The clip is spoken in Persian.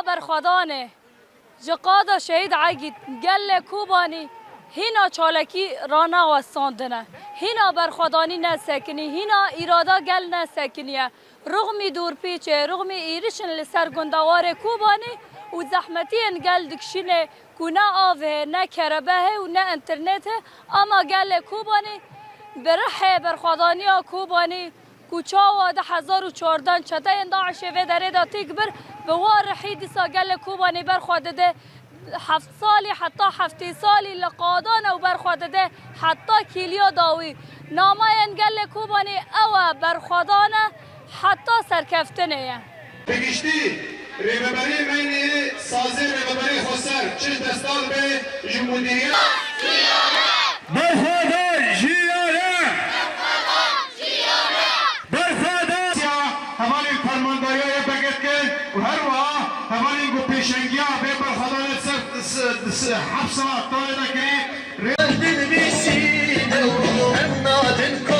برخوادانه جقادا شهید عگید گل کوبانی هینا چالکی رانا وستاندنه هینا برخوادانی نسکنی هینا ایرادا گل نسکنیه رغمی دور پیچه رغمی ایرشن لسر گندوار کوبانی و زحمتی انگل دکشینه که نه آوه نه کربه و نه انترنت اما گل کوبانی برحه برخوادانی کوبانی کوچا و 2014 چته انداعشه و داره دا تکبر به وارحی دیسا گل کوبانی برخواده 7 سالی حتی 7 سالی لقادان و برخواده حتی کیلیا داوی نامه انگل کوبانی او برخوادانه حتی سرکفتنه بگشتی ریببری مینی سازی ریببری خسر چش دستال به جمهوریت برخوادان جیانه برخوادان همان فرمانداری بگید که و هر وقت همان گو پیشنگی ها به برخوادان حبس ها طالب نکری رجل بيسيده هم نادن